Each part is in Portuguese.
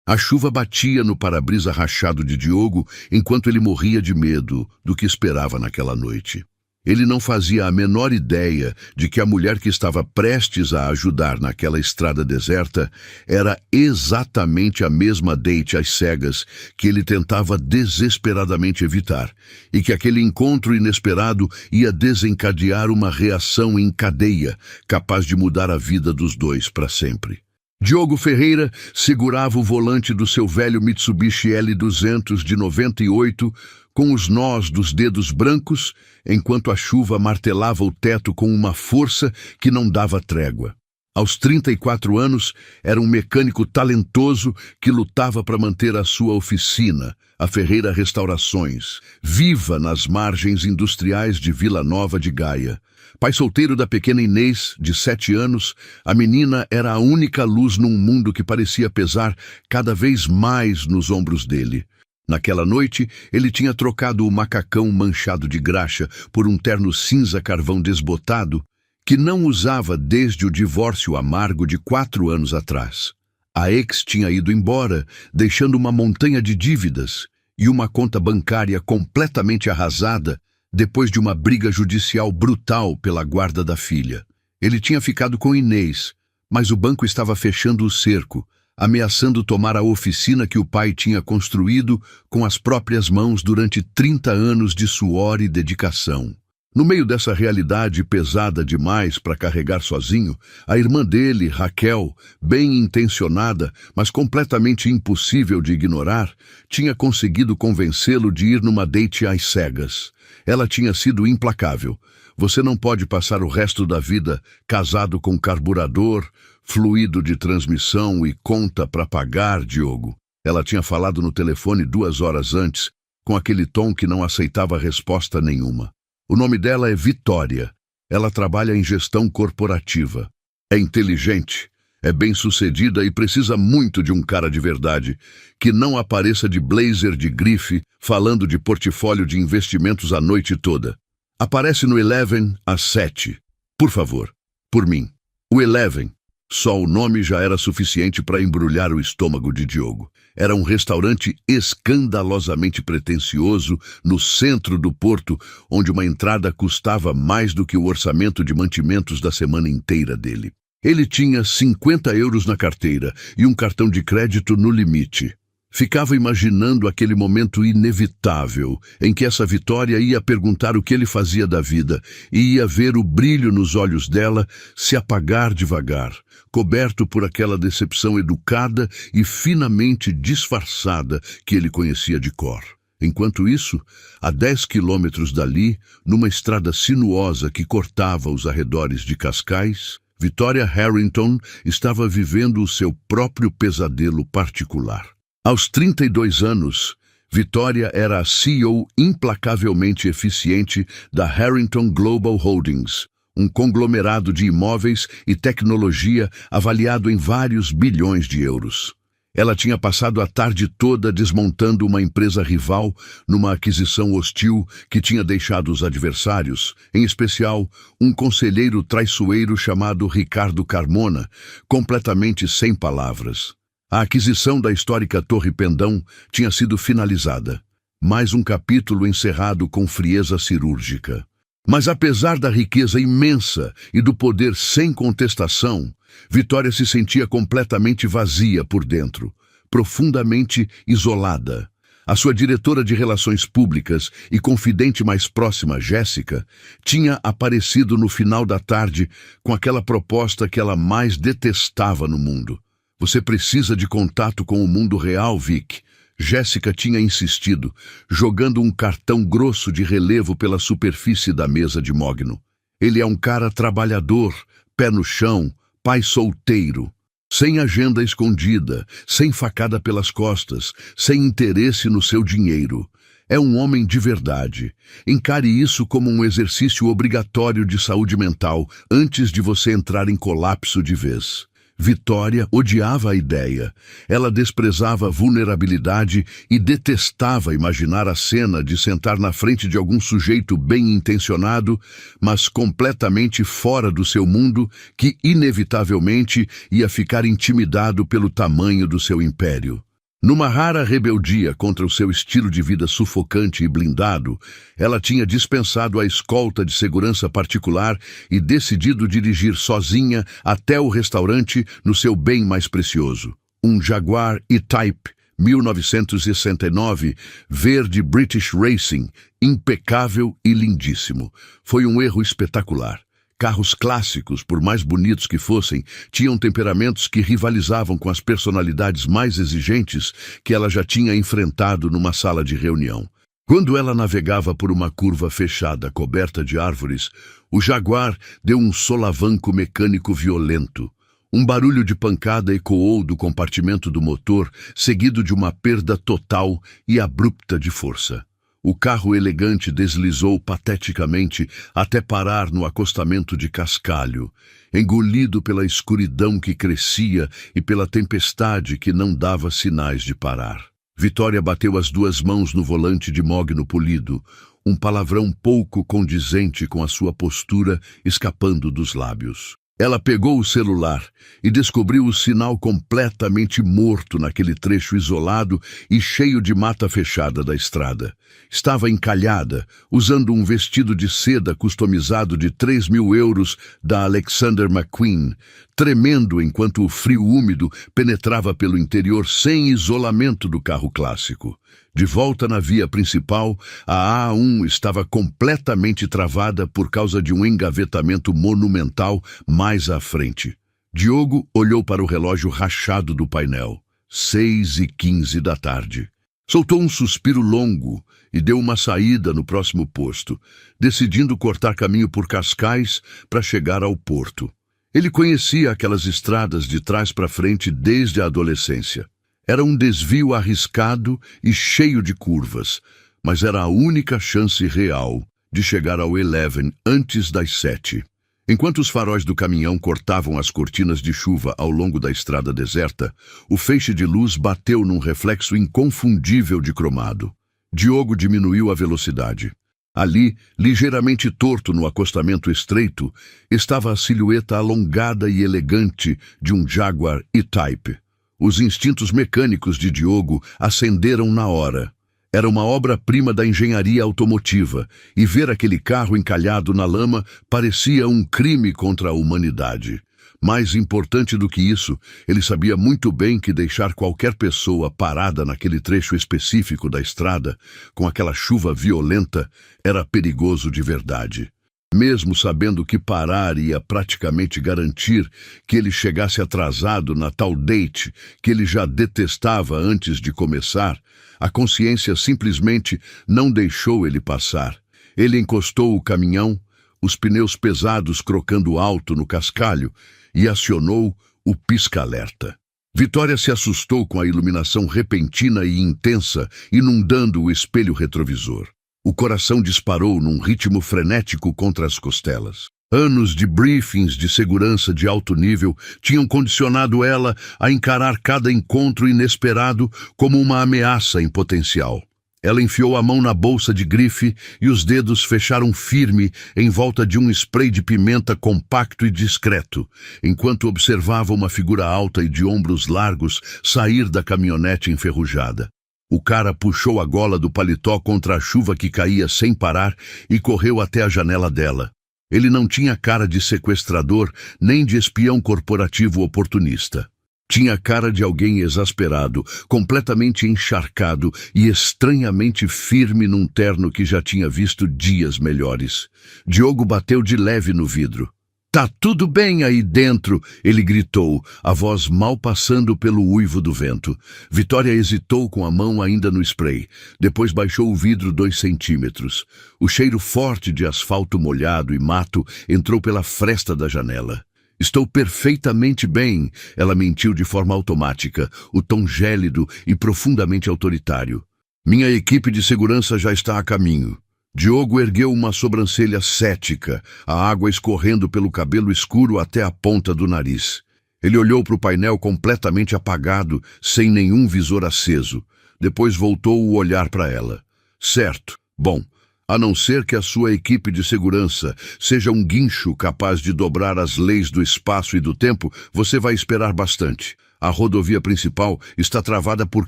A chuva batia no para-brisa rachado de Diogo enquanto ele morria de medo do que esperava naquela noite. Ele não fazia a menor ideia de que a mulher que estava prestes a ajudar naquela estrada deserta era exatamente a mesma date às cegas que ele tentava desesperadamente evitar, e que aquele encontro inesperado ia desencadear uma reação em cadeia capaz de mudar a vida dos dois para sempre. Diogo Ferreira segurava o volante do seu velho Mitsubishi L200 de 98 com os nós dos dedos brancos, enquanto a chuva martelava o teto com uma força que não dava trégua. Aos 34 anos, era um mecânico talentoso que lutava para manter a sua oficina, a Ferreira Restaurações, viva nas margens industriais de Vila Nova de Gaia. Pai solteiro da pequena Inês, de 7 anos, a menina era a única luz num mundo que parecia pesar cada vez mais nos ombros dele. Naquela noite, ele tinha trocado o macacão manchado de graxa por um terno cinza carvão desbotado que não usava desde o divórcio amargo de 4 anos atrás. A ex tinha ido embora, deixando uma montanha de dívidas e uma conta bancária completamente arrasada depois de uma briga judicial brutal pela guarda da filha. Ele tinha ficado com Inês, mas o banco estava fechando o cerco, ameaçando tomar a oficina que o pai tinha construído com as próprias mãos durante 30 anos de suor e dedicação. No meio dessa realidade pesada demais para carregar sozinho, a irmã dele, Raquel, bem intencionada, mas completamente impossível de ignorar, tinha conseguido convencê-lo de ir numa date às cegas. Ela tinha sido implacável. Você não pode passar o resto da vida casado com carburador, fluido de transmissão e conta para pagar, Diogo. Ela tinha falado no telefone 2 horas antes, com aquele tom que não aceitava resposta nenhuma. O nome dela é Vitória. Ela trabalha em gestão corporativa. É inteligente, é bem-sucedida e precisa muito de um cara de verdade, que não apareça de blazer de grife falando de portfólio de investimentos a noite toda. Aparece no Eleven às 7. Por favor, por mim. O Eleven. Só o nome já era suficiente para embrulhar o estômago de Diogo. Era um restaurante escandalosamente pretensioso no centro do porto, onde uma entrada custava mais do que o orçamento de mantimentos da semana inteira dele. Ele tinha 50 euros na carteira e um cartão de crédito no limite. Ficava imaginando aquele momento inevitável em que essa Vitória ia perguntar o que ele fazia da vida e ia ver o brilho nos olhos dela se apagar devagar, coberto por aquela decepção educada e finamente disfarçada que ele conhecia de cor. Enquanto isso, a 10 quilômetros dali, numa estrada sinuosa que cortava os arredores de Cascais, Vitória Harrington estava vivendo o seu próprio pesadelo particular. Aos 32 anos, Vitória era a CEO implacavelmente eficiente da Harrington Global Holdings, um conglomerado de imóveis e tecnologia avaliado em vários bilhões de euros. Ela tinha passado a tarde toda desmontando uma empresa rival numa aquisição hostil que tinha deixado os adversários, em especial um conselheiro traiçoeiro chamado Ricardo Carmona, completamente sem palavras. A aquisição da histórica Torre Pendão tinha sido finalizada. Mais um capítulo encerrado com frieza cirúrgica. Mas apesar da riqueza imensa e do poder sem contestação, Vitória se sentia completamente vazia por dentro, profundamente isolada. A sua diretora de relações públicas e confidente mais próxima, Jéssica, tinha aparecido no final da tarde com aquela proposta que ela mais detestava no mundo. Você precisa de contato com o mundo real, Vic. Jéssica tinha insistido, jogando um cartão grosso de relevo pela superfície da mesa de Mogno. Ele é um cara trabalhador, pé no chão, pai solteiro, sem agenda escondida, sem facada pelas costas, sem interesse no seu dinheiro. É um homem de verdade. Encare isso como um exercício obrigatório de saúde mental antes de você entrar em colapso de vez. Vitória odiava a ideia. Ela desprezava a vulnerabilidade e detestava imaginar a cena de sentar na frente de algum sujeito bem intencionado, mas completamente fora do seu mundo, que inevitavelmente ia ficar intimidado pelo tamanho do seu império. Numa rara rebeldia contra o seu estilo de vida sufocante e blindado, ela tinha dispensado a escolta de segurança particular e decidido dirigir sozinha até o restaurante no seu bem mais precioso. Um Jaguar E-Type 1969, verde British Racing, impecável e lindíssimo. Foi um erro espetacular. Carros clássicos, por mais bonitos que fossem, tinham temperamentos que rivalizavam com as personalidades mais exigentes que ela já tinha enfrentado numa sala de reunião. Quando ela navegava por uma curva fechada coberta de árvores, o Jaguar deu um solavanco mecânico violento. Um barulho de pancada ecoou do compartimento do motor, seguido de uma perda total e abrupta de força. O carro elegante deslizou pateticamente até parar no acostamento de cascalho, engolido pela escuridão que crescia e pela tempestade que não dava sinais de parar. Vitória bateu as duas mãos no volante de mogno polido, um palavrão pouco condizente com a sua postura escapando dos lábios. Ela pegou o celular e descobriu o sinal completamente morto naquele trecho isolado e cheio de mata fechada da estrada. Estava encalhada, usando um vestido de seda customizado de 3.000 euros da Alexander McQueen, tremendo enquanto o frio úmido penetrava pelo interior sem isolamento do carro clássico. De volta na via principal, a A1 estava completamente travada por causa de um engavetamento monumental mais à frente. Diogo olhou para o relógio rachado do painel. 6h15 da tarde. Soltou um suspiro longo e deu uma saída no próximo posto, decidindo cortar caminho por Cascais para chegar ao porto. Ele conhecia aquelas estradas de trás para frente desde a adolescência. Era um desvio arriscado e cheio de curvas, mas era a única chance real de chegar ao Eleven antes das 7. Enquanto os faróis do caminhão cortavam as cortinas de chuva ao longo da estrada deserta, o feixe de luz bateu num reflexo inconfundível de cromado. Diogo diminuiu a velocidade. Ali, ligeiramente torto no acostamento estreito, estava a silhueta alongada e elegante de um Jaguar E-Type. Os instintos mecânicos de Diogo acenderam na hora. Era uma obra-prima da engenharia automotiva, e ver aquele carro encalhado na lama parecia um crime contra a humanidade. Mais importante do que isso, ele sabia muito bem que deixar qualquer pessoa parada naquele trecho específico da estrada, com aquela chuva violenta, era perigoso de verdade. Mesmo sabendo que parar ia praticamente garantir que ele chegasse atrasado na tal date que ele já detestava antes de começar, a consciência simplesmente não deixou ele passar. Ele encostou o caminhão, os pneus pesados crocando alto no cascalho, e acionou o pisca-alerta. Vitória se assustou com a iluminação repentina e intensa inundando o espelho retrovisor. O coração disparou num ritmo frenético contra as costelas. Anos de briefings de segurança de alto nível tinham condicionado ela a encarar cada encontro inesperado como uma ameaça em potencial. Ela enfiou a mão na bolsa de grife e os dedos fecharam firme em volta de um spray de pimenta compacto e discreto, enquanto observava uma figura alta e de ombros largos sair da caminhonete enferrujada. O cara puxou a gola do paletó contra a chuva que caía sem parar e correu até a janela dela. Ele não tinha cara de sequestrador nem de espião corporativo oportunista. Tinha cara de alguém exasperado, completamente encharcado e estranhamente firme num terno que já tinha visto dias melhores. Diogo bateu de leve no vidro. "Tá tudo bem aí dentro", ele gritou, a voz mal passando pelo uivo do vento. Vitória hesitou com a mão ainda no spray. Depois baixou o vidro 2 centímetros. O cheiro forte de asfalto molhado e mato entrou pela fresta da janela. "Estou perfeitamente bem", ela mentiu de forma automática, o tom gélido e profundamente autoritário. "Minha equipe de segurança já está a caminho." Diogo ergueu uma sobrancelha cética, a água escorrendo pelo cabelo escuro até a ponta do nariz. Ele olhou para o painel completamente apagado, sem nenhum visor aceso. Depois voltou o olhar para ela. "Certo. Bom, a não ser que a sua equipe de segurança seja um guincho capaz de dobrar as leis do espaço e do tempo, você vai esperar bastante. A rodovia principal está travada por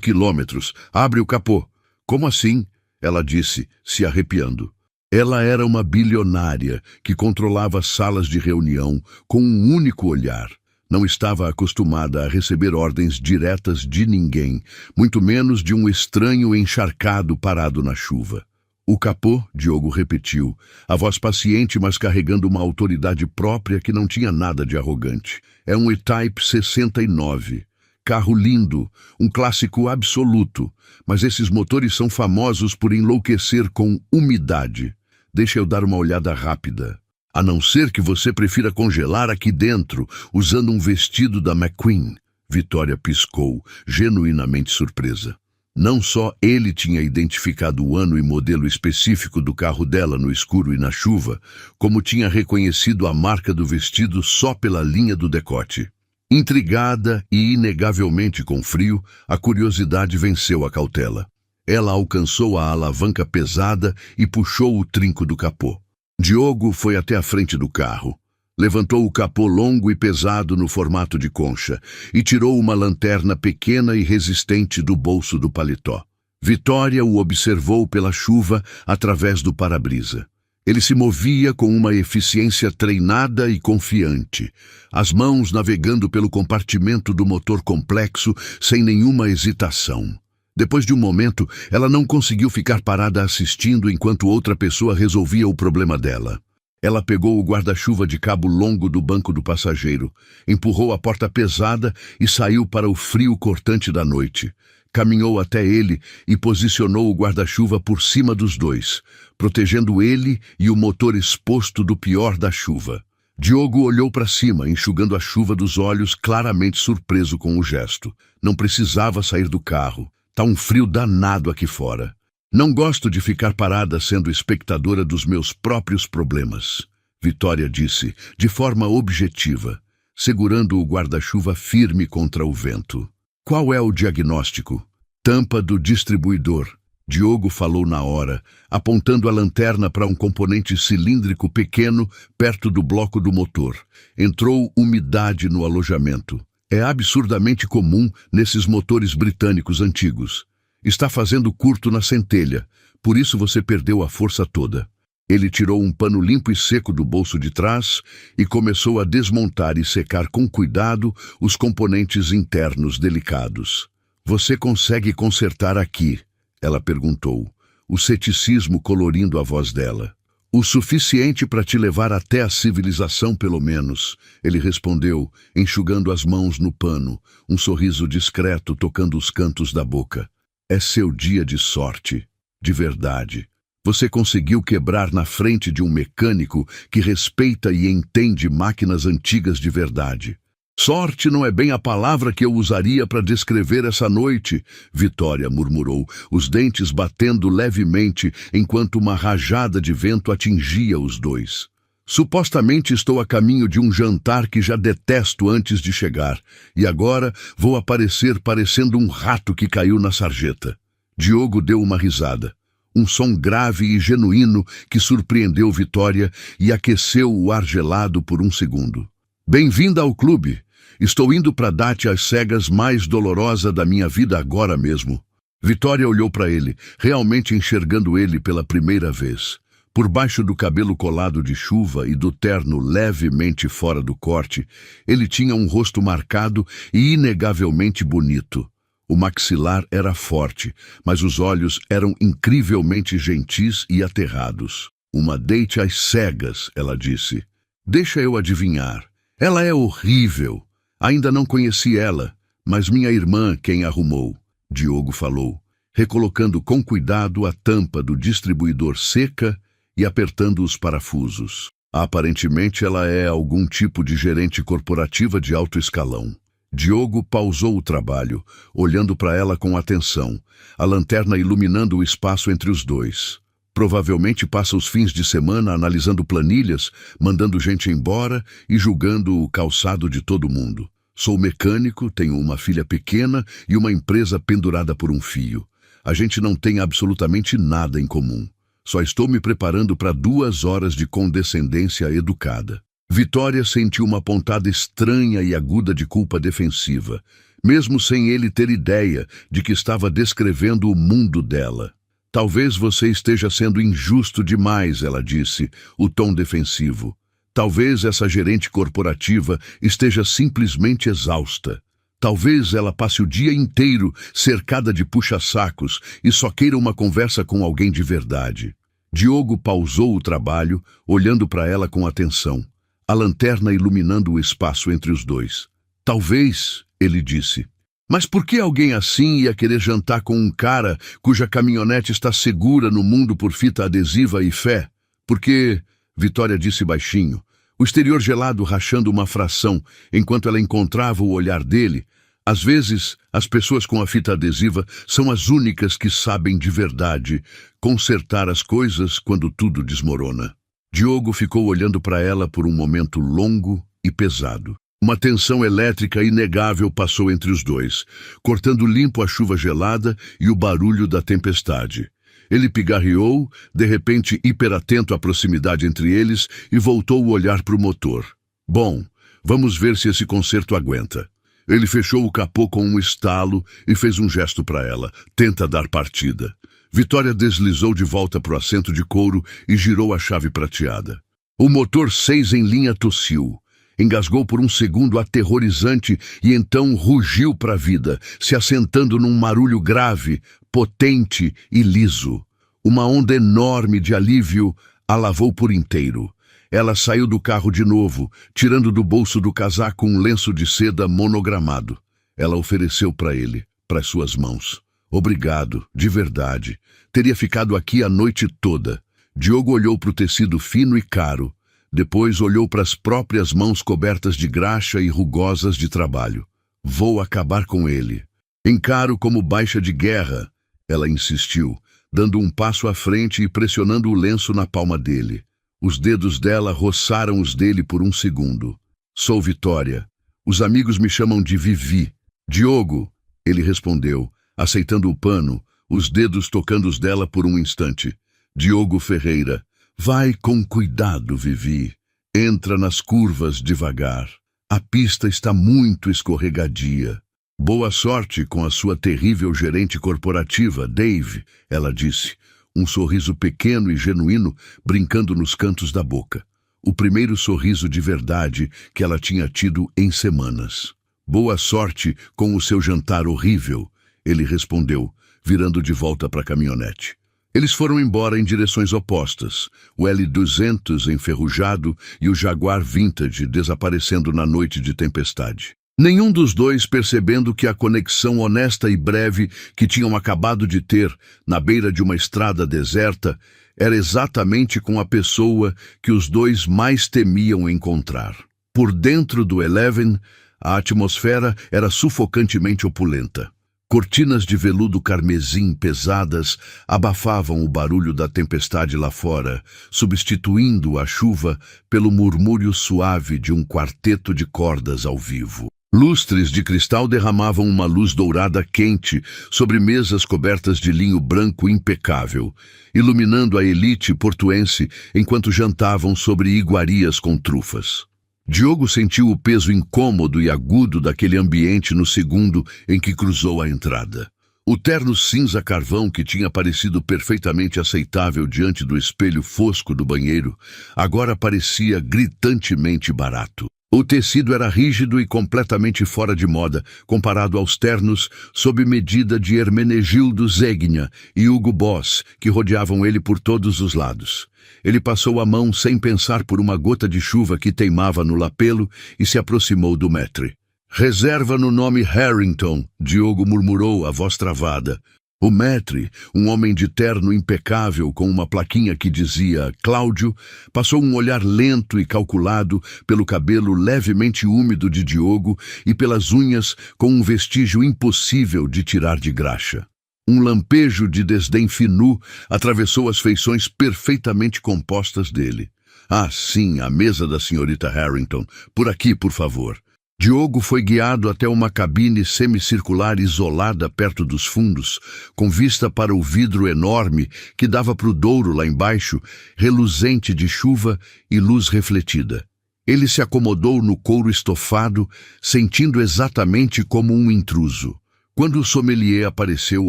quilômetros. Abre o capô. Como assim? Ela disse, se arrepiando. Ela era uma bilionária que controlava salas de reunião com um único olhar. Não estava acostumada a receber ordens diretas de ninguém, muito menos de um estranho encharcado parado na chuva. O capô, Diogo repetiu, a voz paciente, mas carregando uma autoridade própria que não tinha nada de arrogante. É um E-Type 69. Carro lindo, um clássico absoluto, mas esses motores são famosos por enlouquecer com umidade. Deixa eu dar uma olhada rápida. A não ser que você prefira congelar aqui dentro, usando um vestido da McQueen. Vitória piscou, genuinamente surpresa. Não só ele tinha identificado o ano e modelo específico do carro dela no escuro e na chuva, como tinha reconhecido a marca do vestido só pela linha do decote. Intrigada e inegavelmente com frio, a curiosidade venceu a cautela. Ela alcançou a alavanca pesada e puxou o trinco do capô. Diogo foi até a frente do carro. Levantou o capô longo e pesado no formato de concha e tirou uma lanterna pequena e resistente do bolso do paletó. Vitória o observou pela chuva através do para-brisa. Ele se movia com uma eficiência treinada e confiante, as mãos navegando pelo compartimento do motor complexo sem nenhuma hesitação. Depois de um momento, ela não conseguiu ficar parada assistindo enquanto outra pessoa resolvia o problema dela. Ela pegou o guarda-chuva de cabo longo do banco do passageiro, empurrou a porta pesada e saiu para o frio cortante da noite. Caminhou até ele e posicionou o guarda-chuva por cima dos dois, protegendo ele e o motor exposto do pior da chuva. Diogo olhou para cima, enxugando a chuva dos olhos, claramente surpreso com o gesto. Não precisava sair do carro. Tá um frio danado aqui fora. Não gosto de ficar parada sendo espectadora dos meus próprios problemas, Vitória disse, de forma objetiva, segurando o guarda-chuva firme contra o vento. Qual é o diagnóstico? Tampa do distribuidor. Diogo falou na hora, apontando a lanterna para um componente cilíndrico pequeno perto do bloco do motor. Entrou umidade no alojamento. É absurdamente comum nesses motores britânicos antigos. Está fazendo curto na centelha, por isso você perdeu a força toda. Ele tirou um pano limpo e seco do bolso de trás e começou a desmontar e secar com cuidado os componentes internos delicados. Você consegue consertar aqui? Ela perguntou, o ceticismo colorindo a voz dela. O suficiente para te levar até a civilização, pelo menos, ele respondeu, enxugando as mãos no pano, um sorriso discreto tocando os cantos da boca. É seu dia de sorte, de verdade. Você conseguiu quebrar na frente de um mecânico que respeita e entende máquinas antigas de verdade. Sorte não é bem a palavra que eu usaria para descrever essa noite, Vitória murmurou, os dentes batendo levemente enquanto uma rajada de vento atingia os dois. Supostamente estou a caminho de um jantar que já detesto antes de chegar, e agora vou aparecer parecendo um rato que caiu na sarjeta. Diogo deu uma risada. Um som grave e genuíno que surpreendeu Vitória e aqueceu o ar gelado por um segundo. Bem-vinda ao clube. Estou indo para dar-te as cegas mais dolorosa da minha vida agora mesmo. Vitória olhou para ele, realmente enxergando ele pela primeira vez. Por baixo do cabelo colado de chuva e do terno levemente fora do corte, ele tinha um rosto marcado e inegavelmente bonito. O maxilar era forte, mas os olhos eram incrivelmente gentis e aterrados. Uma deite às cegas, ela disse. Deixa eu adivinhar. Ela é horrível. Ainda não conheci ela, mas minha irmã quem arrumou, Diogo falou, recolocando com cuidado a tampa do distribuidor seca e apertando os parafusos. Aparentemente ela é algum tipo de gerente corporativa de alto escalão. Diogo pausou o trabalho, olhando para ela com atenção, a lanterna iluminando o espaço entre os dois. Provavelmente passa os fins de semana analisando planilhas, mandando gente embora e julgando o calçado de todo mundo. Sou mecânico, tenho uma filha pequena e uma empresa pendurada por um fio. A gente não tem absolutamente nada em comum. Só estou me preparando para 2 horas de condescendência educada. Vitória sentiu uma pontada estranha e aguda de culpa defensiva, mesmo sem ele ter ideia de que estava descrevendo o mundo dela. Talvez você esteja sendo injusto demais, ela disse, o tom defensivo. Talvez essa gerente corporativa esteja simplesmente exausta. Talvez ela passe o dia inteiro cercada de puxa-sacos e só queira uma conversa com alguém de verdade. Diogo pausou o trabalho, olhando para ela com atenção, a lanterna iluminando o espaço entre os dois. Talvez, ele disse. Mas por que alguém assim ia querer jantar com um cara cuja caminhonete está segura no mundo por fita adesiva e fé? Porque, Vitória disse baixinho, o exterior gelado rachando uma fração enquanto ela encontrava o olhar dele. Às vezes, as pessoas com a fita adesiva são as únicas que sabem de verdade consertar as coisas quando tudo desmorona. Diogo ficou olhando para ela por um momento longo e pesado. Uma tensão elétrica inegável passou entre os dois, cortando limpo a chuva gelada e o barulho da tempestade. Ele pigarreou, de repente hiperatento à proximidade entre eles, e voltou o olhar para o motor. Bom, vamos ver se esse concerto aguenta. Ele fechou o capô com um estalo e fez um gesto para ela. Tenta dar partida. Vitória deslizou de volta para o assento de couro e girou a chave prateada. O motor 6 em linha tossiu. Engasgou por um segundo aterrorizante e então rugiu para a vida, se assentando num marulho grave, potente e liso. Uma onda enorme de alívio a lavou por inteiro. Ela saiu do carro de novo, tirando do bolso do casaco um lenço de seda monogramado. Ela ofereceu para ele, para as suas mãos. Obrigado, de verdade. Teria ficado aqui a noite toda. Diogo olhou para o tecido fino e caro. Depois olhou para as próprias mãos cobertas de graxa e rugosas de trabalho. Vou acabar com ele. Encaro como baixa de guerra, ela insistiu, dando um passo à frente e pressionando o lenço na palma dele. Os dedos dela roçaram os dele por um segundo. Sou Vitória. Os amigos me chamam de Vivi. Diogo, ele respondeu, aceitando o pano, os dedos tocando os dela por um instante. Diogo Ferreira. Vai com cuidado, Vivi. Entra nas curvas devagar. A pista está muito escorregadia. Boa sorte com a sua terrível gerente corporativa, Dave, ela disse, um sorriso pequeno e genuíno brincando nos cantos da boca. O primeiro sorriso de verdade que ela tinha tido em semanas. Boa sorte com o seu jantar horrível, ele respondeu, virando de volta para a caminhonete. Eles foram embora em direções opostas, o L200 enferrujado e o Jaguar Vintage desaparecendo na noite de tempestade. Nenhum dos dois percebendo que a conexão honesta e breve que tinham acabado de ter na beira de uma estrada deserta era exatamente com a pessoa que os dois mais temiam encontrar. Por dentro do Eleven, a atmosfera era sufocantemente opulenta. Cortinas de veludo carmesim pesadas abafavam o barulho da tempestade lá fora, substituindo a chuva pelo murmúrio suave de um quarteto de cordas ao vivo. Lustres de cristal derramavam uma luz dourada quente sobre mesas cobertas de linho branco impecável, iluminando a elite portuense enquanto jantavam sobre iguarias com trufas. Diogo sentiu o peso incômodo e agudo daquele ambiente no segundo em que cruzou a entrada. O terno cinza carvão que tinha parecido perfeitamente aceitável diante do espelho fosco do banheiro, agora parecia gritantemente barato. O tecido era rígido e completamente fora de moda, comparado aos ternos sob medida de Hermenegildo Zegna e Hugo Boss, que rodeavam ele por todos os lados. Ele passou a mão sem pensar por uma gota de chuva que teimava no lapelo e se aproximou do maître. Reserva no nome Harrington, Diogo murmurou, a voz travada. O maître, um homem de terno impecável com uma plaquinha que dizia Cláudio, passou um olhar lento e calculado pelo cabelo levemente úmido de Diogo e pelas unhas com um vestígio impossível de tirar de graxa. Um lampejo de desdém finu atravessou as feições perfeitamente compostas dele. Ah, sim, a mesa da senhorita Harrington. Por aqui, por favor. Diogo foi guiado até uma cabine semicircular isolada perto dos fundos, com vista para o vidro enorme que dava para o Douro lá embaixo, reluzente de chuva e luz refletida. Ele se acomodou no couro estofado, sentindo exatamente como um intruso. Quando o sommelier apareceu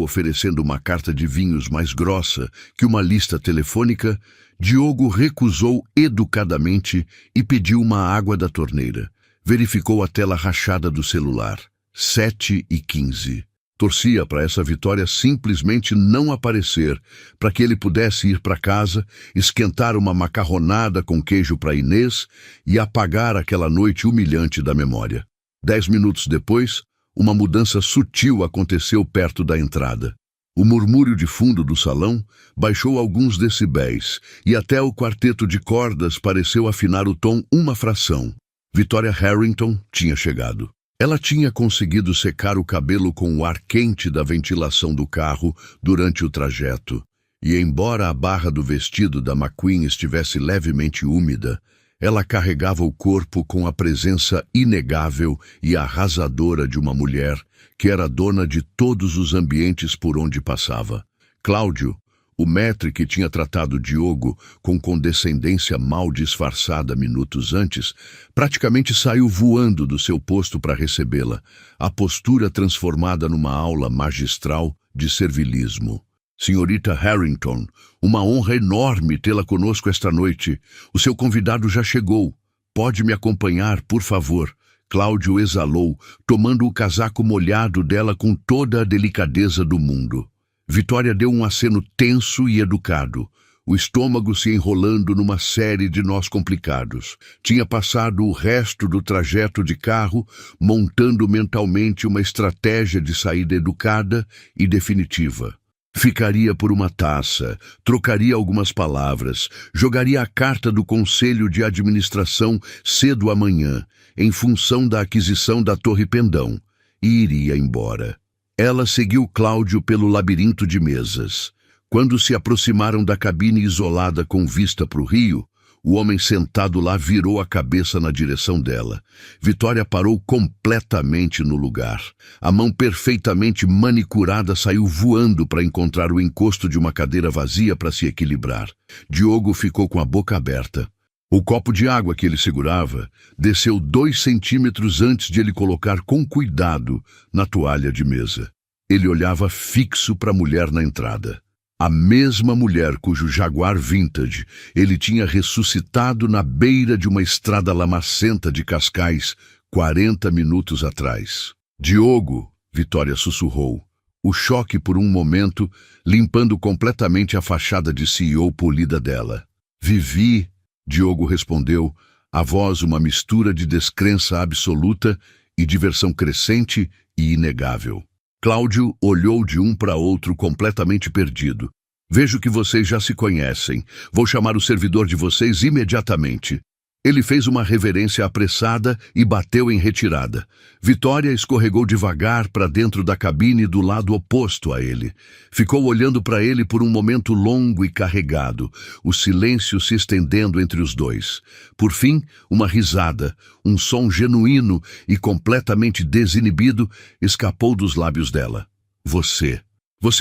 oferecendo uma carta de vinhos mais grossa que uma lista telefônica, Diogo recusou educadamente e pediu uma água da torneira. Verificou a tela rachada do celular. 7h15. Torcia para essa Vitória simplesmente não aparecer, para que ele pudesse ir para casa, esquentar uma macarronada com queijo para Inês e apagar aquela noite humilhante da memória. 10 minutos depois, uma mudança sutil aconteceu perto da entrada. O murmúrio de fundo do salão baixou alguns decibéis e até o quarteto de cordas pareceu afinar o tom uma fração. Vitória Harrington tinha chegado. Ela tinha conseguido secar o cabelo com o ar quente da ventilação do carro durante o trajeto, e embora a barra do vestido da McQueen estivesse levemente úmida, ela carregava o corpo com a presença inegável e arrasadora de uma mulher que era dona de todos os ambientes por onde passava. Cláudio, o maître que tinha tratado Diogo com condescendência mal disfarçada minutos antes, praticamente saiu voando do seu posto para recebê-la, a postura transformada numa aula magistral de servilismo. Senhorita Harrington, uma honra enorme tê-la conosco esta noite. O seu convidado já chegou. Pode me acompanhar, por favor. Cláudio exalou, tomando o casaco molhado dela com toda a delicadeza do mundo. Vitória deu um aceno tenso e educado, o estômago se enrolando numa série de nós complicados. Tinha passado o resto do trajeto de carro montando mentalmente uma estratégia de saída educada e definitiva. Ficaria por uma taça, trocaria algumas palavras, jogaria a carta do Conselho de Administração cedo amanhã, em função da aquisição da Torre Pendão, e iria embora. Ela seguiu Cláudio pelo labirinto de mesas. Quando se aproximaram da cabine isolada com vista para o rio, o homem sentado lá virou a cabeça na direção dela. Vitória parou completamente no lugar. A mão perfeitamente manicurada saiu voando para encontrar o encosto de uma cadeira vazia para se equilibrar. Diogo ficou com a boca aberta. O copo de água que ele segurava desceu 2 centímetros antes de ele colocar com cuidado na toalha de mesa. Ele olhava fixo para a mulher na entrada. A mesma mulher cujo Jaguar Vintage ele tinha ressuscitado na beira de uma estrada lamacenta de Cascais 40 minutos atrás. Diogo, Vitória sussurrou. O choque por um momento, limpando completamente a fachada de CEO polida dela. Vivi, Diogo respondeu, a voz uma mistura de descrença absoluta e diversão crescente e inegável. Cláudio olhou de um para outro completamente perdido. Vejo que vocês já se conhecem. Vou chamar o servidor de vocês imediatamente. Ele fez uma reverência apressada e bateu em retirada. Vitória escorregou devagar para dentro da cabine do lado oposto a ele. Ficou olhando para ele por um momento longo e carregado, o silêncio se estendendo entre os dois. Por fim, uma risada, um som genuíno e completamente desinibido, escapou dos lábios dela. Você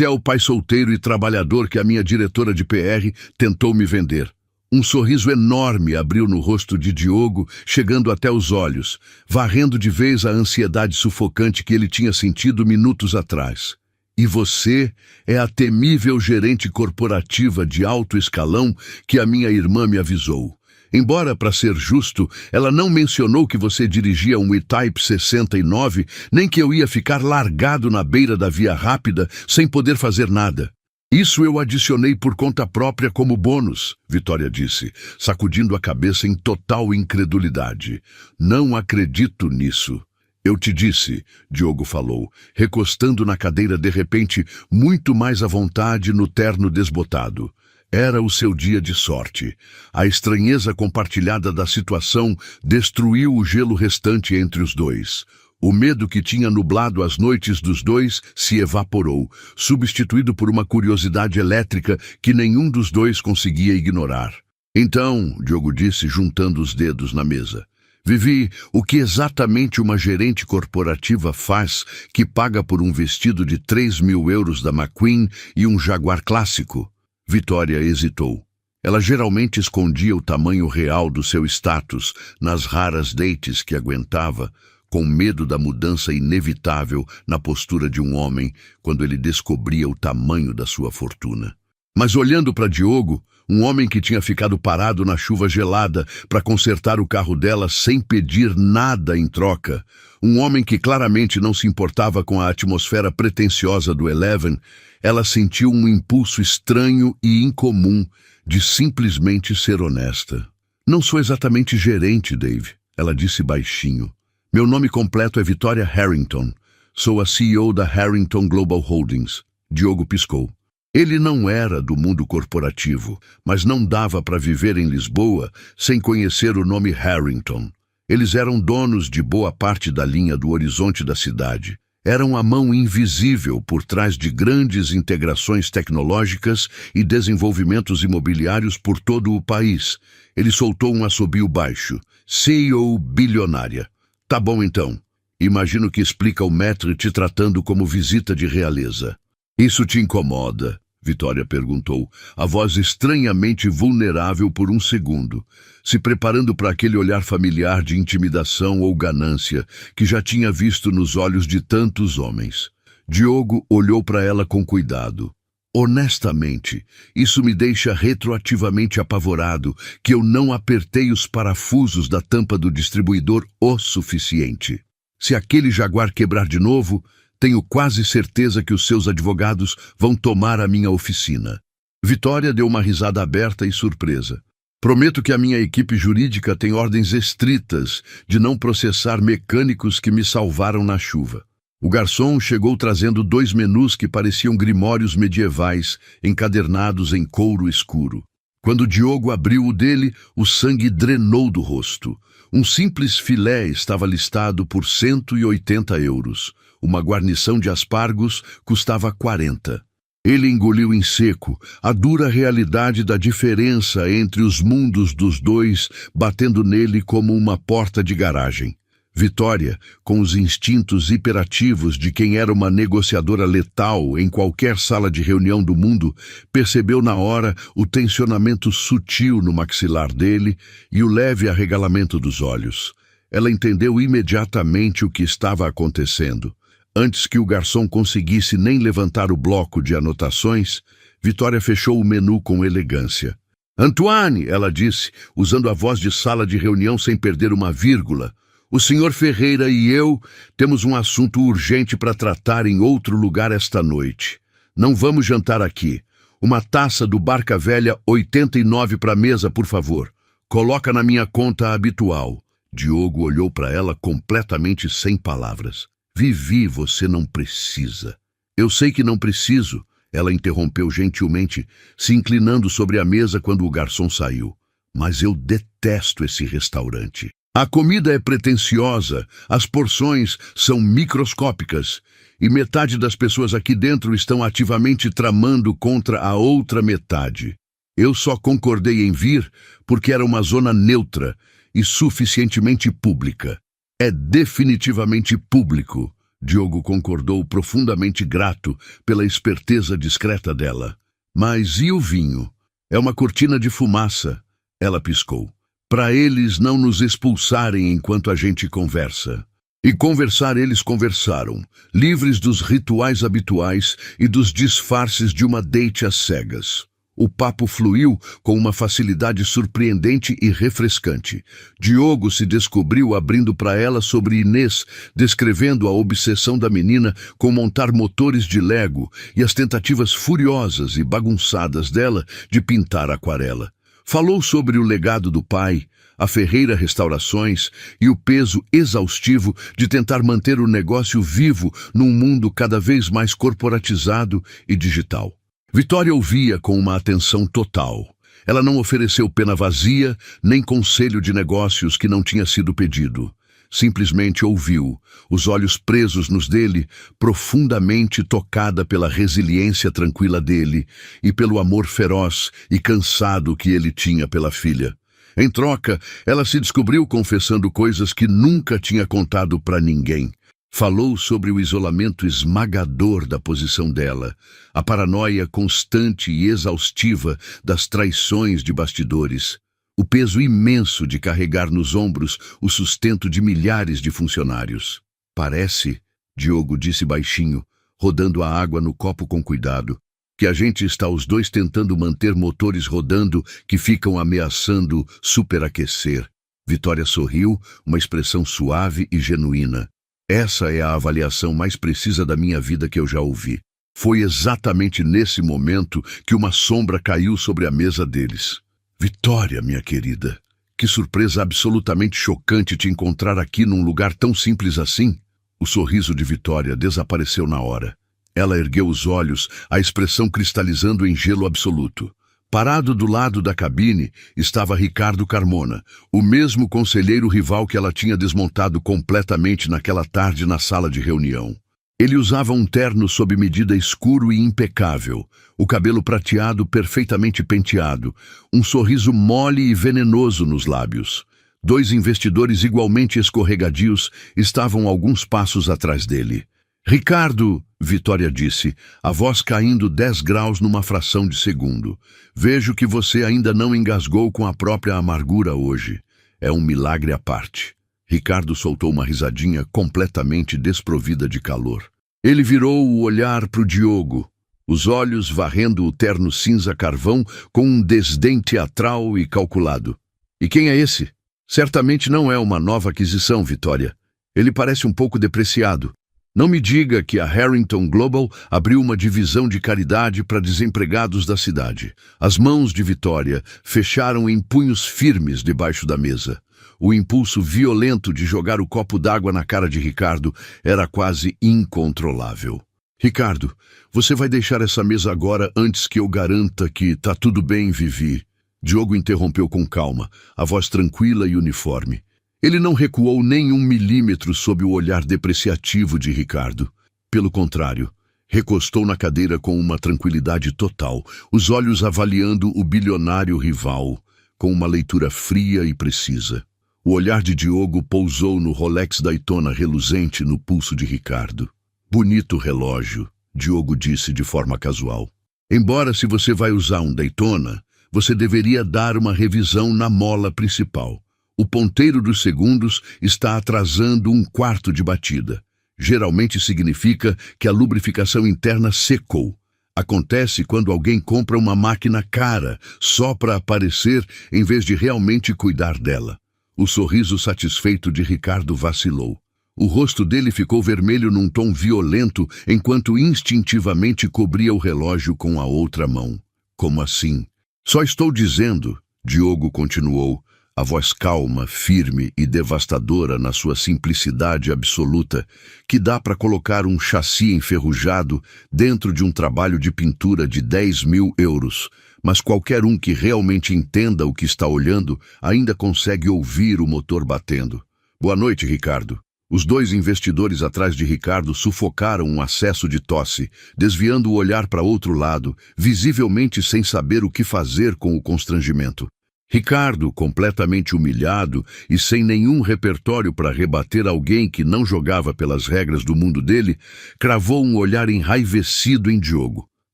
é o pai solteiro e trabalhador que a minha diretora de PR tentou me vender. Um sorriso enorme abriu no rosto de Diogo, chegando até os olhos, varrendo de vez a ansiedade sufocante que ele tinha sentido minutos atrás. E você é a temível gerente corporativa de alto escalão que a minha irmã me avisou. Embora, para ser justo, ela não mencionou que você dirigia um E-Type 69, nem que eu ia ficar largado na beira da via rápida sem poder fazer nada. Isso eu adicionei por conta própria como bônus, Vitória disse, sacudindo a cabeça em total incredulidade. Não acredito nisso. Eu te disse, Diogo falou, recostando na cadeira de repente, muito mais à vontade no terno desbotado. Era o seu dia de sorte. A estranheza compartilhada da situação destruiu o gelo restante entre os dois. O medo que tinha nublado as noites dos dois se evaporou, substituído por uma curiosidade elétrica que nenhum dos dois conseguia ignorar. Então, Diogo disse, juntando os dedos na mesa, Vivi, o que exatamente uma gerente corporativa faz que paga por um vestido de 3.000 euros da McQueen e um Jaguar clássico? Vitória hesitou. Ela geralmente escondia o tamanho real do seu status nas raras dates que aguentava, com medo da mudança inevitável na postura de um homem quando ele descobria o tamanho da sua fortuna. Mas olhando para Diogo, um homem que tinha ficado parado na chuva gelada para consertar o carro dela sem pedir nada em troca, um homem que claramente não se importava com a atmosfera pretensiosa do Eleven, ela sentiu um impulso estranho e incomum de simplesmente ser honesta. Não sou exatamente gerente, Dave, ela disse baixinho. Meu nome completo é Victoria Harrington. Sou a CEO da Harrington Global Holdings. Diogo piscou. Ele não era do mundo corporativo, mas não dava para viver em Lisboa sem conhecer o nome Harrington. Eles eram donos de boa parte da linha do horizonte da cidade. Eram a mão invisível por trás de grandes integrações tecnológicas e desenvolvimentos imobiliários por todo o país. Ele soltou um assobio baixo. CEO bilionária. Tá bom então. Imagino que explica o maître te tratando como visita de realeza. Isso te incomoda? Victoria perguntou, a voz estranhamente vulnerável por um segundo, se preparando para aquele olhar familiar de intimidação ou ganância que já tinha visto nos olhos de tantos homens. Diogo olhou para ela com cuidado. Honestamente, isso me deixa retroativamente apavorado que eu não apertei os parafusos da tampa do distribuidor o suficiente. Se aquele Jaguar quebrar de novo, tenho quase certeza que os seus advogados vão tomar a minha oficina. Victoria deu uma risada aberta e surpresa. Prometo que a minha equipe jurídica tem ordens estritas de não processar mecânicos que me salvaram na chuva. O garçom chegou trazendo 2 menus que pareciam grimórios medievais, encadernados em couro escuro. Quando Diogo abriu o dele, o sangue drenou do rosto. Um simples filé estava listado por 180 euros. Uma guarnição de aspargos custava 40. Ele engoliu em seco, a dura realidade da diferença entre os mundos dos dois batendo nele como uma porta de garagem. Victoria, com os instintos hiperativos de quem era uma negociadora letal em qualquer sala de reunião do mundo, percebeu na hora o tensionamento sutil no maxilar dele e o leve arregalamento dos olhos. Ela entendeu imediatamente o que estava acontecendo. Antes que o garçom conseguisse nem levantar o bloco de anotações, Victoria fechou o menu com elegância. Antoine, ela disse, usando a voz de sala de reunião sem perder uma vírgula, o Sr. Ferreira e eu temos um assunto urgente para tratar em outro lugar esta noite. Não vamos jantar aqui. Uma taça do Barca Velha 89 para a mesa, por favor. Coloca na minha conta habitual. Diogo olhou para ela completamente sem palavras. Vivi, você não precisa. Eu sei que não preciso, ela interrompeu gentilmente, se inclinando sobre a mesa quando o garçom saiu. Mas eu detesto esse restaurante. A comida é pretensiosa, as porções são microscópicas e metade das pessoas aqui dentro estão ativamente tramando contra a outra metade. Eu só concordei em vir porque era uma zona neutra e suficientemente pública. É definitivamente público, Diogo concordou, profundamente grato pela esperteza discreta dela. Mas e o vinho? É uma cortina de fumaça, ela piscou. Para eles não nos expulsarem enquanto a gente conversa. E conversar eles conversaram, livres dos rituais habituais e dos disfarces de uma date às cegas. O papo fluiu com uma facilidade surpreendente e refrescante. Diogo se descobriu abrindo para ela sobre Inês, descrevendo a obsessão da menina com montar motores de Lego e as tentativas furiosas e bagunçadas dela de pintar aquarela. Falou sobre o legado do pai, a Ferreira Restaurações e o peso exaustivo de tentar manter o negócio vivo num mundo cada vez mais corporatizado e digital. Victoria ouvia com uma atenção total. Ela não ofereceu pena vazia, nem conselho de negócios que não tinha sido pedido. Simplesmente ouviu, os olhos presos nos dele, profundamente tocada pela resiliência tranquila dele e pelo amor feroz e cansado que ele tinha pela filha. Em troca, ela se descobriu confessando coisas que nunca tinha contado para ninguém. Falou sobre o isolamento esmagador da posição dela, a paranoia constante e exaustiva das traições de bastidores, o peso imenso de carregar nos ombros o sustento de milhares de funcionários. Parece, Diogo disse baixinho, rodando a água no copo com cuidado, que a gente está os dois tentando manter motores rodando que ficam ameaçando superaquecer. Vitória sorriu, uma expressão suave e genuína. Essa é a avaliação mais precisa da minha vida que eu já ouvi. Foi exatamente nesse momento que uma sombra caiu sobre a mesa deles. Vitória, minha querida, que surpresa absolutamente chocante te encontrar aqui num lugar tão simples assim. O sorriso de Vitória desapareceu na hora. Ela ergueu os olhos, a expressão cristalizando em gelo absoluto. Parado do lado da cabine estava Ricardo Carmona, o mesmo conselheiro rival que ela tinha desmontado completamente naquela tarde na sala de reunião. Ele usava um terno sob medida escuro e impecável, o cabelo prateado perfeitamente penteado, um sorriso mole e venenoso nos lábios. Dois investidores igualmente escorregadios estavam alguns passos atrás dele. Ricardo, Vitória disse, a voz caindo 10 graus numa fração de segundo. Vejo que você ainda não engasgou com a própria amargura hoje. É um milagre à parte. Ricardo soltou uma risadinha completamente desprovida de calor. Ele virou o olhar para o Diogo, os olhos varrendo o terno cinza carvão com um desdém teatral e calculado. E quem é esse? Certamente não é uma nova aquisição, Vitória. Ele parece um pouco depreciado. Não me diga que a Harrington Global abriu uma divisão de caridade para desempregados da cidade. As mãos de Vitória fecharam em punhos firmes debaixo da mesa. O impulso violento de jogar o copo d'água na cara de Ricardo era quase incontrolável. Ricardo, você vai deixar essa mesa agora antes que eu garanta que tá tudo bem, Vivi. Diogo interrompeu com calma, a voz tranquila e uniforme. Ele não recuou nem 1 milímetro sob o olhar depreciativo de Ricardo. Pelo contrário, recostou na cadeira com uma tranquilidade total, os olhos avaliando o bilionário rival, com uma leitura fria e precisa. O olhar de Diogo pousou no Rolex Daytona reluzente no pulso de Ricardo. Bonito relógio, Diogo disse de forma casual. Embora se você vai usar um Daytona, você deveria dar uma revisão na mola principal. O ponteiro dos segundos está atrasando 1/4 de batida. Geralmente significa que a lubrificação interna secou. Acontece quando alguém compra uma máquina cara, só para aparecer, em vez de realmente cuidar dela. O sorriso satisfeito de Ricardo vacilou. O rosto dele ficou vermelho num tom violento, enquanto instintivamente cobria o relógio com a outra mão. Como assim? Só estou dizendo, Diogo continuou, a voz calma, firme e devastadora na sua simplicidade absoluta, que dá para colocar um chassi enferrujado dentro de um trabalho de pintura de 10.000 euros, mas qualquer um que realmente entenda o que está olhando ainda consegue ouvir o motor batendo. Boa noite, Ricardo. Os dois investidores atrás de Ricardo sufocaram um acesso de tosse, desviando o olhar para outro lado, visivelmente sem saber o que fazer com o constrangimento. Ricardo, completamente humilhado e sem nenhum repertório para rebater alguém que não jogava pelas regras do mundo dele, cravou um olhar enraivecido em Diogo.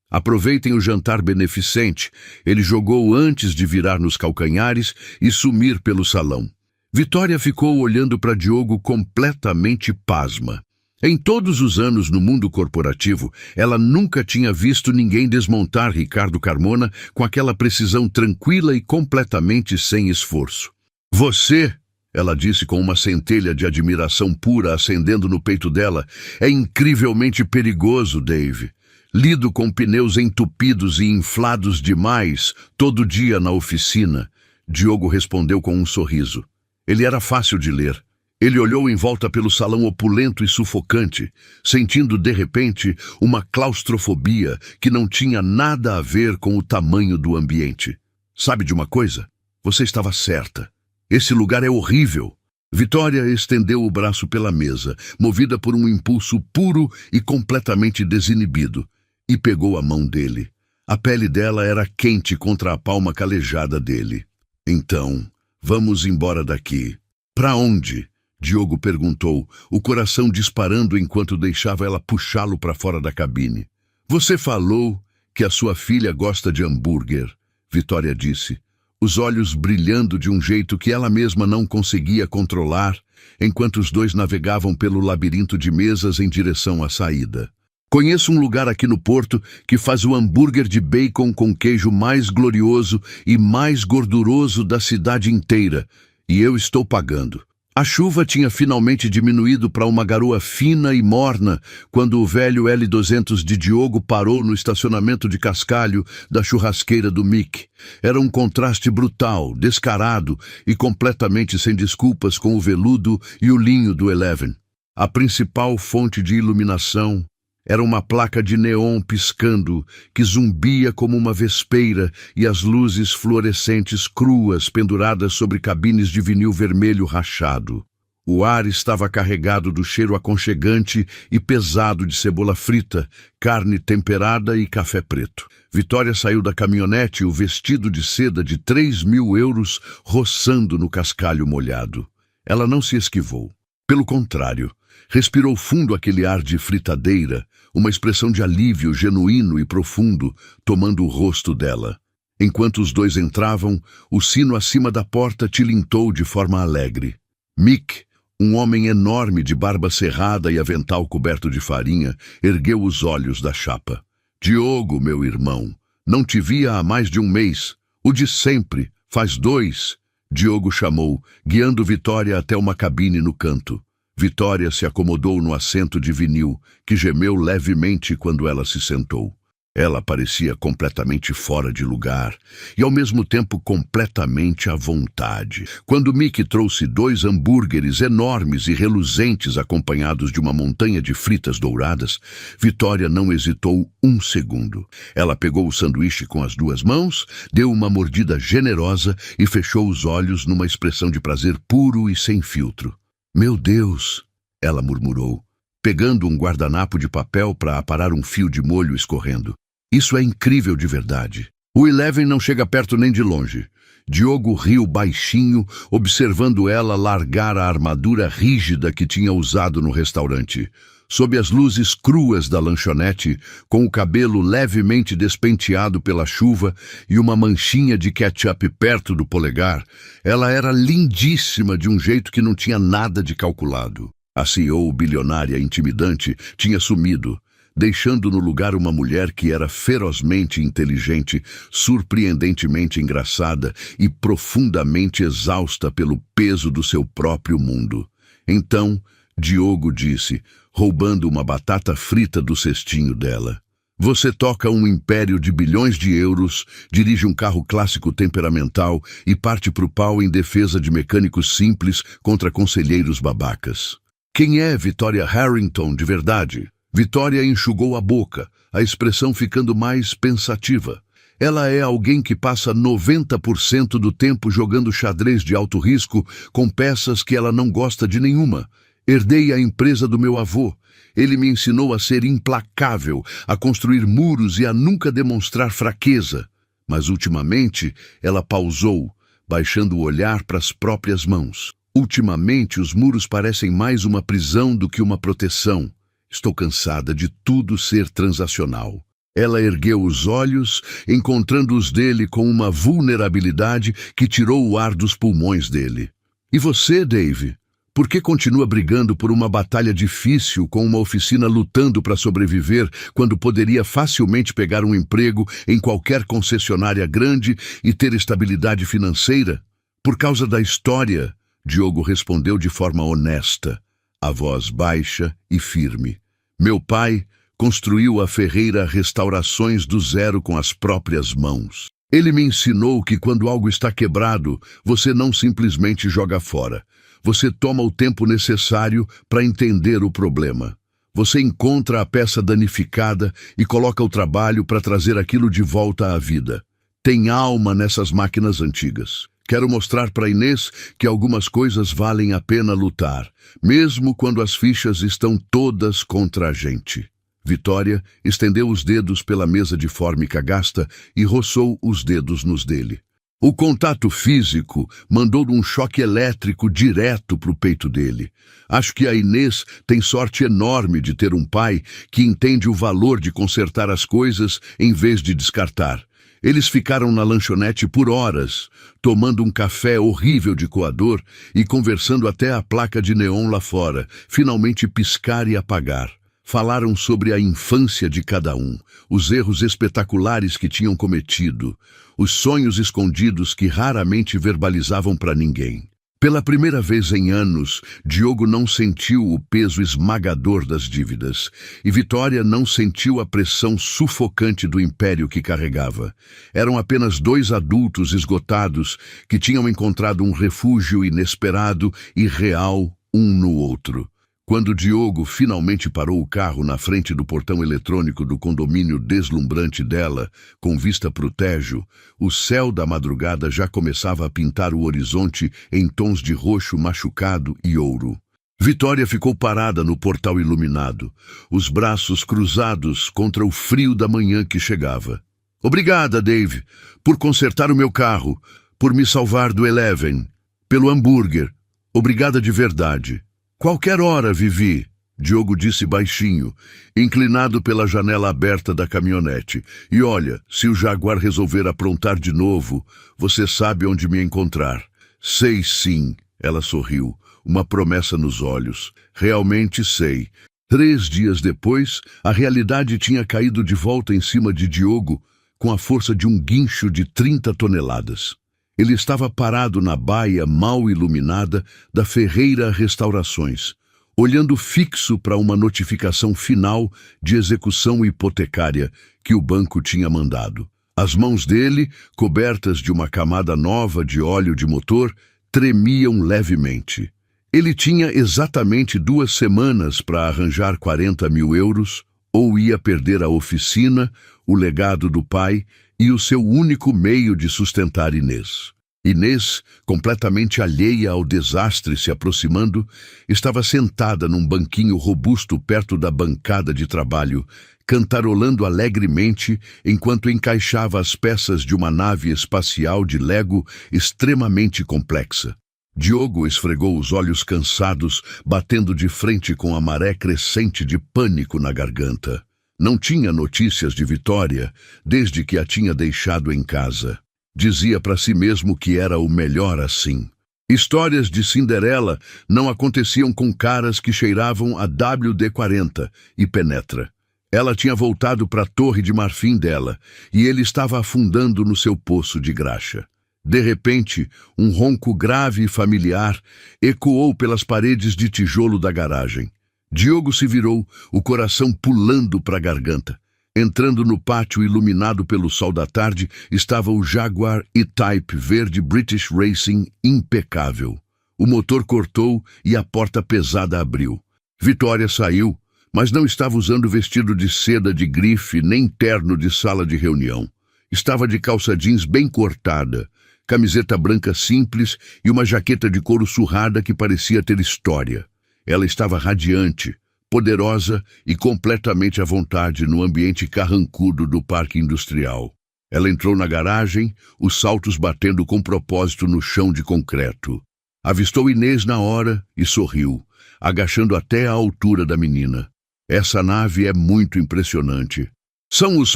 Aproveitem o jantar beneficente, ele jogou antes de virar nos calcanhares e sumir pelo salão. Vitória ficou olhando para Diogo completamente pasma. Em todos os anos no mundo corporativo, ela nunca tinha visto ninguém desmontar Ricardo Carmona com aquela precisão tranquila e completamente sem esforço. Você, ela disse com uma centelha de admiração pura acendendo no peito dela, é incrivelmente perigoso, Dave. Lido com pneus entupidos e inflados demais todo dia na oficina. Diogo respondeu com um sorriso. Ele era fácil de ler. Ele olhou em volta pelo salão opulento e sufocante, sentindo de repente uma claustrofobia que não tinha nada a ver com o tamanho do ambiente. Sabe de uma coisa? Você estava certa. Esse lugar é horrível. Vitória estendeu o braço pela mesa, movida por um impulso puro e completamente desinibido, e pegou a mão dele. A pele dela era quente contra a palma calejada dele. Então, vamos embora daqui. Para onde? Diogo perguntou, o coração disparando enquanto deixava ela puxá-lo para fora da cabine. Você falou que a sua filha gosta de hambúrguer, Vitória disse, os olhos brilhando de um jeito que ela mesma não conseguia controlar, enquanto os dois navegavam pelo labirinto de mesas em direção à saída. Conheço um lugar aqui no Porto que faz o hambúrguer de bacon com queijo mais glorioso e mais gorduroso da cidade inteira, e eu estou pagando. A chuva tinha finalmente diminuído para uma garoa fina e morna quando o velho L200 de Diogo parou no estacionamento de cascalho da churrasqueira do Mick. Era um contraste brutal, descarado e completamente sem desculpas com o veludo e o linho do Eleven. A principal fonte de iluminação era uma placa de neon piscando, que zumbia como uma vespeira, e as luzes fluorescentes cruas penduradas sobre cabines de vinil vermelho rachado. O ar estava carregado do cheiro aconchegante e pesado de cebola frita, carne temperada e café preto. Vitória saiu da caminhonete, o vestido de seda de 3.000 euros roçando no cascalho molhado. Ela não se esquivou. Pelo contrário, respirou fundo aquele ar de fritadeira, uma expressão de alívio genuíno e profundo, tomando o rosto dela. Enquanto os dois entravam, o sino acima da porta tilintou de forma alegre. Mick, um homem enorme de barba cerrada e avental coberto de farinha, ergueu os olhos da chapa. Diogo, meu irmão, não te via há mais de um mês. O de sempre, faz 2. Diogo chamou, guiando Vitória até uma cabine no canto. Vitória se acomodou no assento de vinil, que gemeu levemente quando ela se sentou. Ela parecia completamente fora de lugar e, ao mesmo tempo, completamente à vontade. Quando Mick trouxe 2 hambúrgueres enormes e reluzentes acompanhados de uma montanha de fritas douradas, Vitória não hesitou um segundo. Ela pegou o sanduíche com as 2 mãos, deu uma mordida generosa e fechou os olhos numa expressão de prazer puro e sem filtro. Meu Deus, ela murmurou, pegando um guardanapo de papel para aparar um fio de molho escorrendo. Isso é incrível de verdade. O Eleven não chega perto nem de longe. Diogo riu baixinho, observando ela largar a armadura rígida que tinha usado no restaurante. Sob as luzes cruas da lanchonete, com o cabelo levemente despenteado pela chuva e uma manchinha de ketchup perto do polegar, ela era lindíssima de um jeito que não tinha nada de calculado. A CEO bilionária intimidante tinha sumido, deixando no lugar uma mulher que era ferozmente inteligente, surpreendentemente engraçada e profundamente exausta pelo peso do seu próprio mundo. Então, Diogo disse, roubando uma batata frita do cestinho dela. Você toca um império de bilhões de euros, dirige um carro clássico temperamental e parte pro pau em defesa de mecânicos simples contra conselheiros babacas. Quem é Vitória Harrington de verdade? Vitória enxugou a boca, a expressão ficando mais pensativa. Ela é alguém que passa 90% do tempo jogando xadrez de alto risco com peças que ela não gosta de nenhuma. Herdei a empresa do meu avô. Ele me ensinou a ser implacável, a construir muros e a nunca demonstrar fraqueza. Mas ultimamente ela pausou, baixando o olhar para as próprias mãos. Ultimamente os muros parecem mais uma prisão do que uma proteção. Estou cansada de tudo ser transacional. Ela ergueu os olhos, encontrando os dele com uma vulnerabilidade que tirou o ar dos pulmões dele. E você, Dave? Por que continua brigando por uma batalha difícil com uma oficina lutando para sobreviver quando poderia facilmente pegar um emprego em qualquer concessionária grande e ter estabilidade financeira? Por causa da história, Diogo respondeu de forma honesta, a voz baixa e firme. Meu pai construiu a Ferreira Restaurações do zero com as próprias mãos. Ele me ensinou que quando algo está quebrado, você não simplesmente joga fora. Você toma o tempo necessário para entender o problema. Você encontra a peça danificada e coloca o trabalho para trazer aquilo de volta à vida. Tem alma nessas máquinas antigas. Quero mostrar para Inês que algumas coisas valem a pena lutar, mesmo quando as fichas estão todas contra a gente. Vitória estendeu os dedos pela mesa de fórmica gasta e roçou os dedos nos dele. O contato físico mandou um choque elétrico direto para o peito dele. Acho que a Inês tem sorte enorme de ter um pai que entende o valor de consertar as coisas em vez de descartar. Eles ficaram na lanchonete por horas, tomando um café horrível de coador e conversando até a placa de neon lá fora finalmente piscar e apagar. Falaram sobre a infância de cada um, os erros espetaculares que tinham cometido, os sonhos escondidos que raramente verbalizavam para ninguém. Pela primeira vez em anos, Diogo não sentiu o peso esmagador das dívidas, e Vitória não sentiu a pressão sufocante do império que carregava. Eram apenas dois adultos esgotados que tinham encontrado um refúgio inesperado e real um no outro. Quando Diogo finalmente parou o carro na frente do portão eletrônico do condomínio deslumbrante dela, com vista para o Tejo, o céu da madrugada já começava a pintar o horizonte em tons de roxo machucado e ouro. Vitória ficou parada no portal iluminado, os braços cruzados contra o frio da manhã que chegava. Obrigada, Dave, por consertar o meu carro, por me salvar do Eleven, pelo hambúrguer. Obrigada de verdade. Qualquer hora, Vivi, Diogo disse baixinho, inclinado pela janela aberta da caminhonete. E olha, se o Jaguar resolver aprontar de novo, você sabe onde me encontrar. Sei sim, ela sorriu, uma promessa nos olhos. Realmente sei. 3 dias depois, a realidade tinha caído de volta em cima de Diogo com a força de um guincho de 30 toneladas. Ele estava parado na baia mal iluminada da Ferreira Restaurações, olhando fixo para uma notificação final de execução hipotecária que o banco tinha mandado. As mãos dele, cobertas de uma camada nova de óleo de motor, tremiam levemente. Ele tinha exatamente 2 semanas para arranjar 40 mil euros, ou ia perder a oficina, o legado do pai e o seu único meio de sustentar Inês. Inês, completamente alheia ao desastre se aproximando, estava sentada num banquinho robusto perto da bancada de trabalho, cantarolando alegremente enquanto encaixava as peças de uma nave espacial de Lego extremamente complexa. Diogo esfregou os olhos cansados, batendo de frente com a maré crescente de pânico na garganta. Não tinha notícias de Vitória desde que a tinha deixado em casa. Dizia para si mesmo que era o melhor assim. Histórias de Cinderela não aconteciam com caras que cheiravam a WD-40 e penetra. Ela tinha voltado para a torre de marfim dela e ele estava afundando no seu poço de graxa. De repente, um ronco grave e familiar ecoou pelas paredes de tijolo da garagem. Diogo se virou, o coração pulando para a garganta. Entrando no pátio iluminado pelo sol da tarde, estava o Jaguar E-Type verde British Racing impecável. O motor cortou e a porta pesada abriu. Vitória saiu, mas não estava usando vestido de seda de grife nem terno de sala de reunião. Estava de calça jeans bem cortada, camiseta branca simples e uma jaqueta de couro surrada que parecia ter história. Ela estava radiante, poderosa e completamente à vontade no ambiente carrancudo do parque industrial. Ela entrou na garagem, os saltos batendo com propósito no chão de concreto. Avistou Inês na hora e sorriu, agachando até a altura da menina. Essa nave é muito impressionante. São os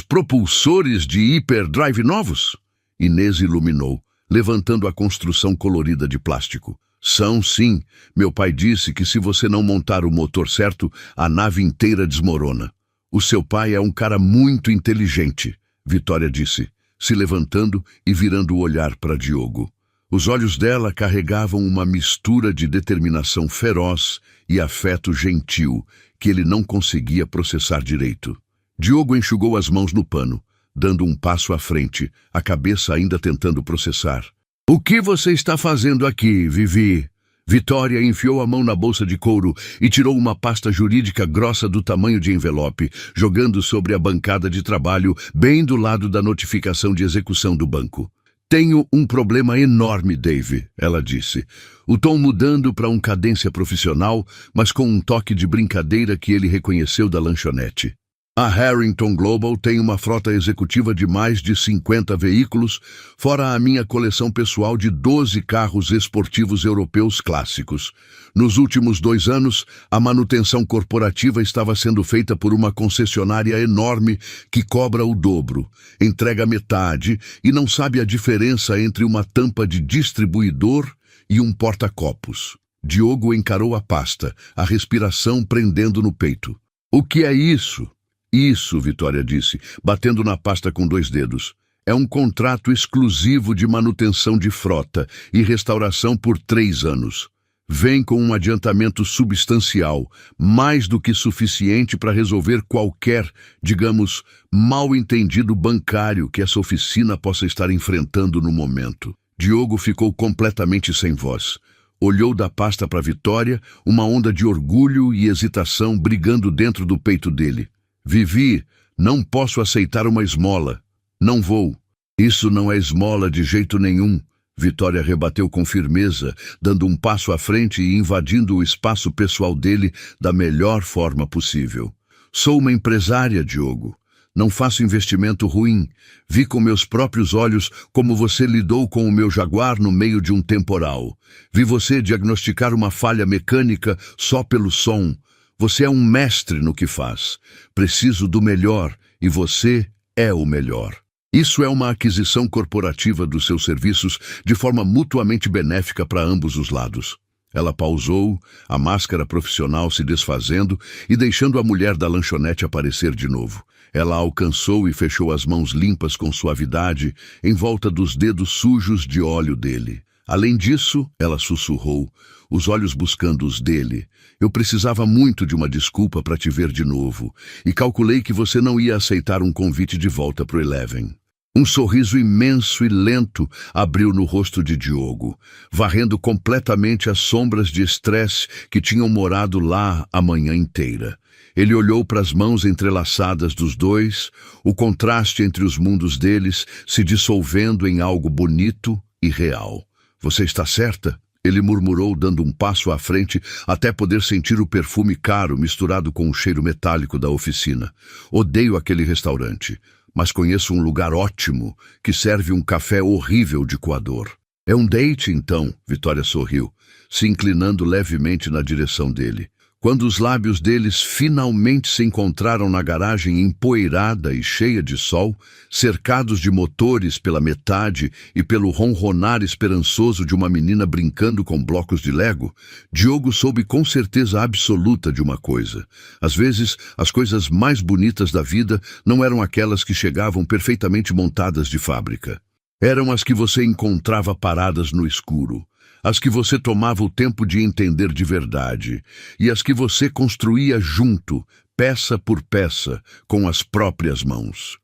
propulsores de hiperdrive novos? Inês iluminou, levantando a construção colorida de plástico. São sim. Meu pai disse que se você não montar o motor certo, a nave inteira desmorona. O seu pai é um cara muito inteligente, Vitória disse, se levantando e virando o olhar para Diogo. Os olhos dela carregavam uma mistura de determinação feroz e afeto gentil que ele não conseguia processar direito. Diogo enxugou as mãos no pano, dando um passo à frente, a cabeça ainda tentando processar. O que você está fazendo aqui, Vivi? Vitória enfiou a mão na bolsa de couro e tirou uma pasta jurídica grossa do tamanho de envelope, jogando sobre a bancada de trabalho, bem do lado da notificação de execução do banco. Tenho um problema enorme, Dave, ela disse, o tom mudando para uma cadência profissional, mas com um toque de brincadeira que ele reconheceu da lanchonete. A Harrington Global tem uma frota executiva de mais de 50 veículos, fora a minha coleção pessoal de 12 carros esportivos europeus clássicos. Nos últimos 2 anos, a manutenção corporativa estava sendo feita por uma concessionária enorme que cobra o dobro, entrega metade e não sabe a diferença entre uma tampa de distribuidor e um porta-copos. Diogo encarou a pasta, a respiração prendendo no peito. O que é isso? Isso, Vitória disse, batendo na pasta com 2 dedos. É um contrato exclusivo de manutenção de frota e restauração por 3 anos. Vem com um adiantamento substancial, mais do que suficiente para resolver qualquer, digamos, mal-entendido bancário que essa oficina possa estar enfrentando no momento. Diogo ficou completamente sem voz. Olhou da pasta para Vitória, uma onda de orgulho e hesitação brigando dentro do peito dele. Vivi, não posso aceitar uma esmola. Não vou. Isso não é esmola de jeito nenhum. Vitória rebateu com firmeza, dando um passo à frente e invadindo o espaço pessoal dele da melhor forma possível. Sou uma empresária, Diogo. Não faço investimento ruim. Vi com meus próprios olhos como você lidou com o meu Jaguar no meio de um temporal. Vi você diagnosticar uma falha mecânica só pelo som. Você é um mestre no que faz. Preciso do melhor e você é o melhor. Isso é uma aquisição corporativa dos seus serviços de forma mutuamente benéfica para ambos os lados. Ela pausou, a máscara profissional se desfazendo e deixando a mulher da lanchonete aparecer de novo. Ela alcançou e fechou as mãos limpas com suavidade em volta dos dedos sujos de óleo dele. Além disso, ela sussurrou, os olhos buscando os dele. Eu precisava muito de uma desculpa para te ver de novo, e calculei que você não ia aceitar um convite de volta pro Eleven. Um sorriso imenso e lento abriu no rosto de Diogo, varrendo completamente as sombras de estresse que tinham morado lá a manhã inteira. Ele olhou para as mãos entrelaçadas dos dois, o contraste entre os mundos deles se dissolvendo em algo bonito e real. Você está certa? Ele murmurou, dando um passo à frente até poder sentir o perfume caro misturado com o cheiro metálico da oficina. Odeio aquele restaurante, mas conheço um lugar ótimo que serve um café horrível de coador. É um date, então, Vitória sorriu, se inclinando levemente na direção dele. Quando os lábios deles finalmente se encontraram na garagem empoeirada e cheia de sol, cercados de motores pela metade e pelo ronronar esperançoso de uma menina brincando com blocos de Lego, Diogo soube com certeza absoluta de uma coisa. Às vezes, as coisas mais bonitas da vida não eram aquelas que chegavam perfeitamente montadas de fábrica. Eram as que você encontrava paradas no escuro. As que você tomava o tempo de entender de verdade, e as que você construía junto, peça por peça, com as próprias mãos.